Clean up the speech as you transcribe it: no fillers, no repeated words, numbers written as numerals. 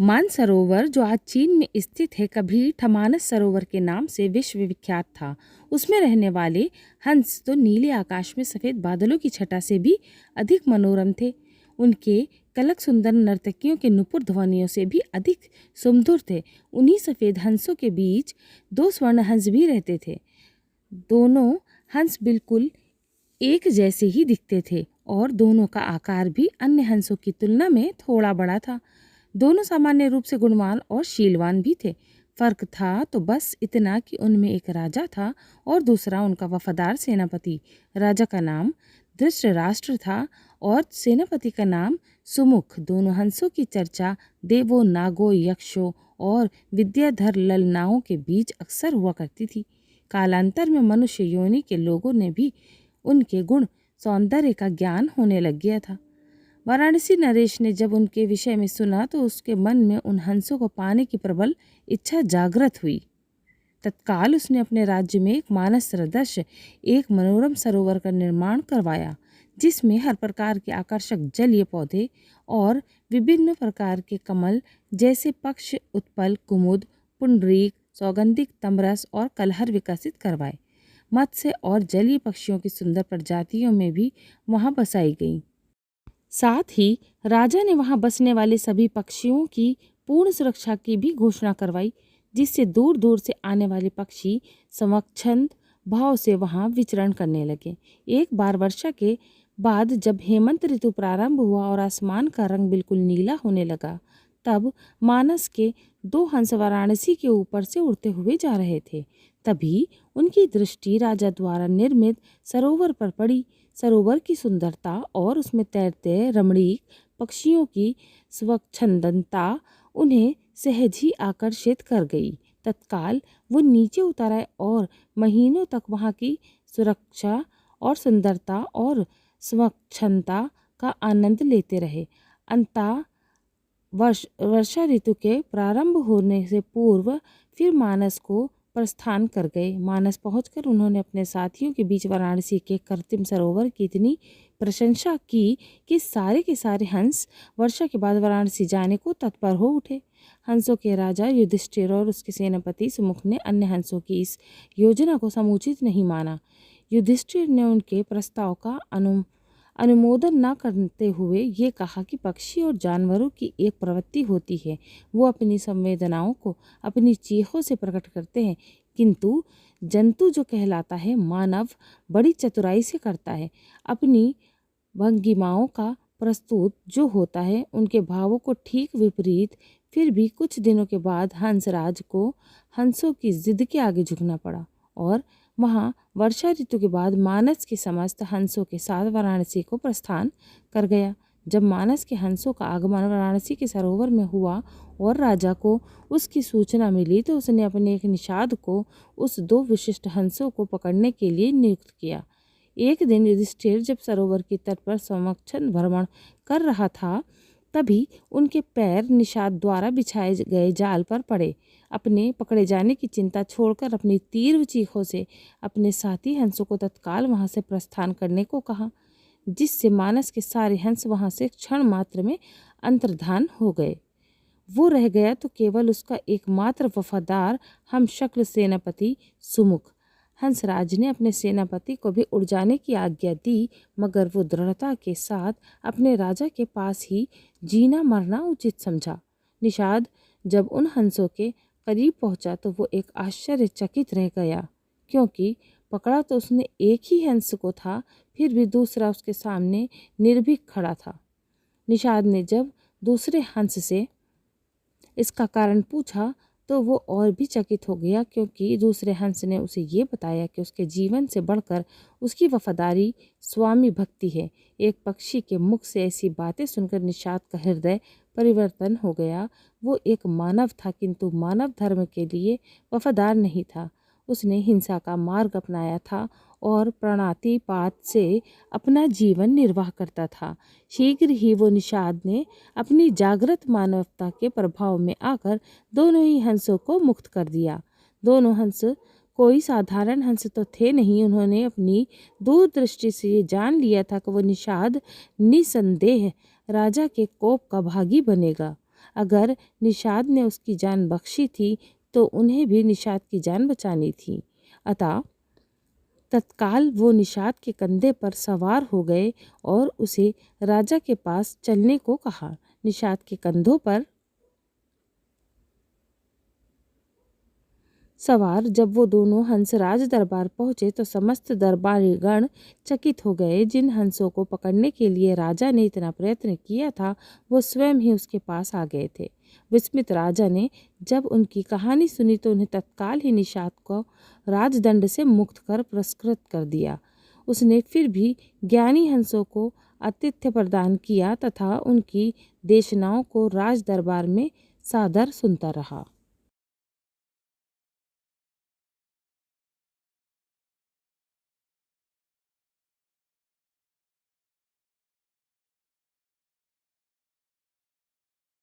मानसरोवर जो आज चीन में स्थित है कभी ठमानस सरोवर के नाम से विश्व विख्यात था। उसमें रहने वाले हंस तो नीले आकाश में सफ़ेद बादलों की छटा से भी अधिक मनोरम थे। उनके कलक सुंदर नर्तकियों के नुपुर ध्वनियों से भी अधिक सुमधुर थे। उन्हीं सफ़ेद हंसों के बीच दो स्वर्ण हंस भी रहते थे। दोनों हंस बिल्कुल एक जैसे ही दिखते थे और दोनों का आकार भी अन्य हंसों की तुलना में थोड़ा बड़ा था। दोनों सामान्य रूप से गुणवान और शीलवान भी थे। फर्क था तो बस इतना कि उनमें एक राजा था और दूसरा उनका वफादार सेनापति। राजा का नाम धृतराष्ट्र था और सेनापति का नाम सुमुख। दोनों हंसों की चर्चा देवों, नागों, यक्षों और विद्याधर ललनाओं के बीच अक्सर हुआ करती थी। कालांतर में मनुष्य योनि के लोगों ने भी उनके गुण सौंदर्य का ज्ञान होने लग गया था। वाराणसी नरेश ने जब उनके विषय में सुना तो उसके मन में उन हंसों को पाने की प्रबल इच्छा जागृत हुई। तत्काल उसने अपने राज्य में एक मानस सदृश एक मनोरम सरोवर का निर्माण करवाया, जिसमें हर प्रकार के आकर्षक जलीय पौधे और विभिन्न प्रकार के कमल जैसे पक्ष, उत्पल, कुमुद, पुंडरीक, सौगंधिक, तमरस और कलहर विकसित करवाए। मत्स्य और जलीय पक्षियों की सुंदर प्रजातियों में भी वहाँ बसाई गई। साथ ही राजा ने वहां बसने वाले सभी पक्षियों की पूर्ण सुरक्षा की भी घोषणा करवाई, जिससे दूर दूर से आने वाले पक्षी स्वच्छंद भाव से वहां विचरण करने लगे। एक बार वर्षा के बाद जब हेमंत ऋतु प्रारंभ हुआ और आसमान का रंग बिल्कुल नीला होने लगा, तब मानस के दो हंस वाराणसी के ऊपर से उड़ते हुए जा रहे थे। तभी उनकी दृष्टि राजा द्वारा निर्मित सरोवर पर पड़ी। सरोवर की सुंदरता और उसमें तैरते रमणीक पक्षियों की स्वच्छंदता उन्हें सहज ही आकर्षित कर गई। तत्काल वो नीचे उतर आए और महीनों तक वहाँ की सुरक्षा और सुंदरता और स्वच्छंदता का आनंद लेते रहे। अंततः वर्षा ऋतु के प्रारंभ होने से पूर्व फिर मानस को प्रस्थान कर गए। मानस पहुंचकर उन्होंने अपने साथियों के बीच वाराणसी के कृत्रिम सरोवर की इतनी प्रशंसा की कि सारे के सारे हंस वर्षा के बाद वाराणसी जाने को तत्पर हो उठे। हंसों के राजा युधिष्ठिर और उसके सेनापति सुमुख ने अन्य हंसों की इस योजना को समुचित नहीं माना। युधिष्ठिर ने उनके प्रस्ताव का अनुमोदन न करते हुए ये कहा कि पक्षी और जानवरों की एक प्रवृत्ति होती है, वो अपनी संवेदनाओं को अपनी चीखों से प्रकट करते हैं, किंतु जंतु जो कहलाता है मानव बड़ी चतुराई से करता है। अपनी भंगिमाओं का प्रस्तुत जो होता है उनके भावों को ठीक विपरीत। फिर भी कुछ दिनों के बाद हंसराज को हंसों की जिद के आगे झुकना पड़ा और वहाँ वर्षा ऋतु के बाद मानस के समस्त हंसों के साथ वाराणसी को प्रस्थान कर गया। जब मानस के हंसों का आगमन वाराणसी के सरोवर में हुआ और राजा को उसकी सूचना मिली तो उसने अपने एक निषाद को उस दो विशिष्ट हंसों को पकड़ने के लिए नियुक्त किया। एक दिन युधिष्ठिर जब सरोवर की तट पर स्वच्छंद भ्रमण कर रहा था, तभी उनके पैर निषाद द्वारा बिछाए गए जाल पर पड़े। अपने पकड़े जाने की चिंता छोड़कर अपनी तीव्र चीखों से अपने साथी हंसों को तत्काल वहां से प्रस्थान करने को कहा, जिससे मानस के सारे हंस वहां से क्षण मात्र में अंतर्धान हो गए। वो रह गया तो केवल उसका एकमात्र वफादार हम शक्ल सेनापति सुमुख। हंसराज ने अपने सेनापति को भी उड़ जाने की आज्ञा दी, मगर वो दृढ़ता के साथ अपने राजा के पास ही जीना मरना उचित समझा। निषाद जब उन हंसों के करीब पहुंचा तो वो एक आश्चर्यचकित रह गया, क्योंकि पकड़ा तो उसने एक ही हंस को था, फिर भी दूसरा उसके सामने निर्भीक खड़ा था। निषाद ने जब दूसरे हंस से इसका कारण पूछा तो वो और भी चकित हो गया, क्योंकि दूसरे हंस ने उसे ये बताया कि उसके जीवन से बढ़कर उसकी वफादारी स्वामी भक्ति है। एक पक्षी के मुख से ऐसी बातें सुनकर निषाद का हृदय परिवर्तन हो गया। वो एक मानव था, किंतु मानव धर्म के लिए वफादार नहीं था। उसने हिंसा का मार्ग अपनाया था और प्राणातिपात से अपना जीवन निर्वाह करता था। शीघ्र ही वो निषाद ने अपनी जागृत मानवता के प्रभाव में आकर दोनों ही हंसों को मुक्त कर दिया। दोनों हंस कोई साधारण हंस तो थे नहीं। उन्होंने अपनी दूरदृष्टि से ये जान लिया था कि वो निषाद निसंदेह राजा के कोप का भागी बनेगा। अगर निषाद ने उसकी जान बख्शी थी तो उन्हें भी निषाद की जान बचानी थी। अतः तत्काल वो निषाद के कंधे पर सवार हो गए और उसे राजा के पास चलने को कहा। निषाद के कंधों पर सवार जब वो दोनों हंस राज दरबार पहुंचे तो समस्त दरबारीगण चकित हो गए। जिन हंसों को पकड़ने के लिए राजा ने इतना प्रयत्न किया था वो स्वयं ही उसके पास आ गए थे। विस्मित राजा ने जब उनकी कहानी सुनी तो उन्हें तत्काल ही निषाद को राजदंड से मुक्त कर पुरस्कृत कर दिया। उसने फिर भी ज्ञानी हंसों को आतिथ्य प्रदान किया तथा उनकी देशनाओं को राज दरबार में सादर सुनता रहा।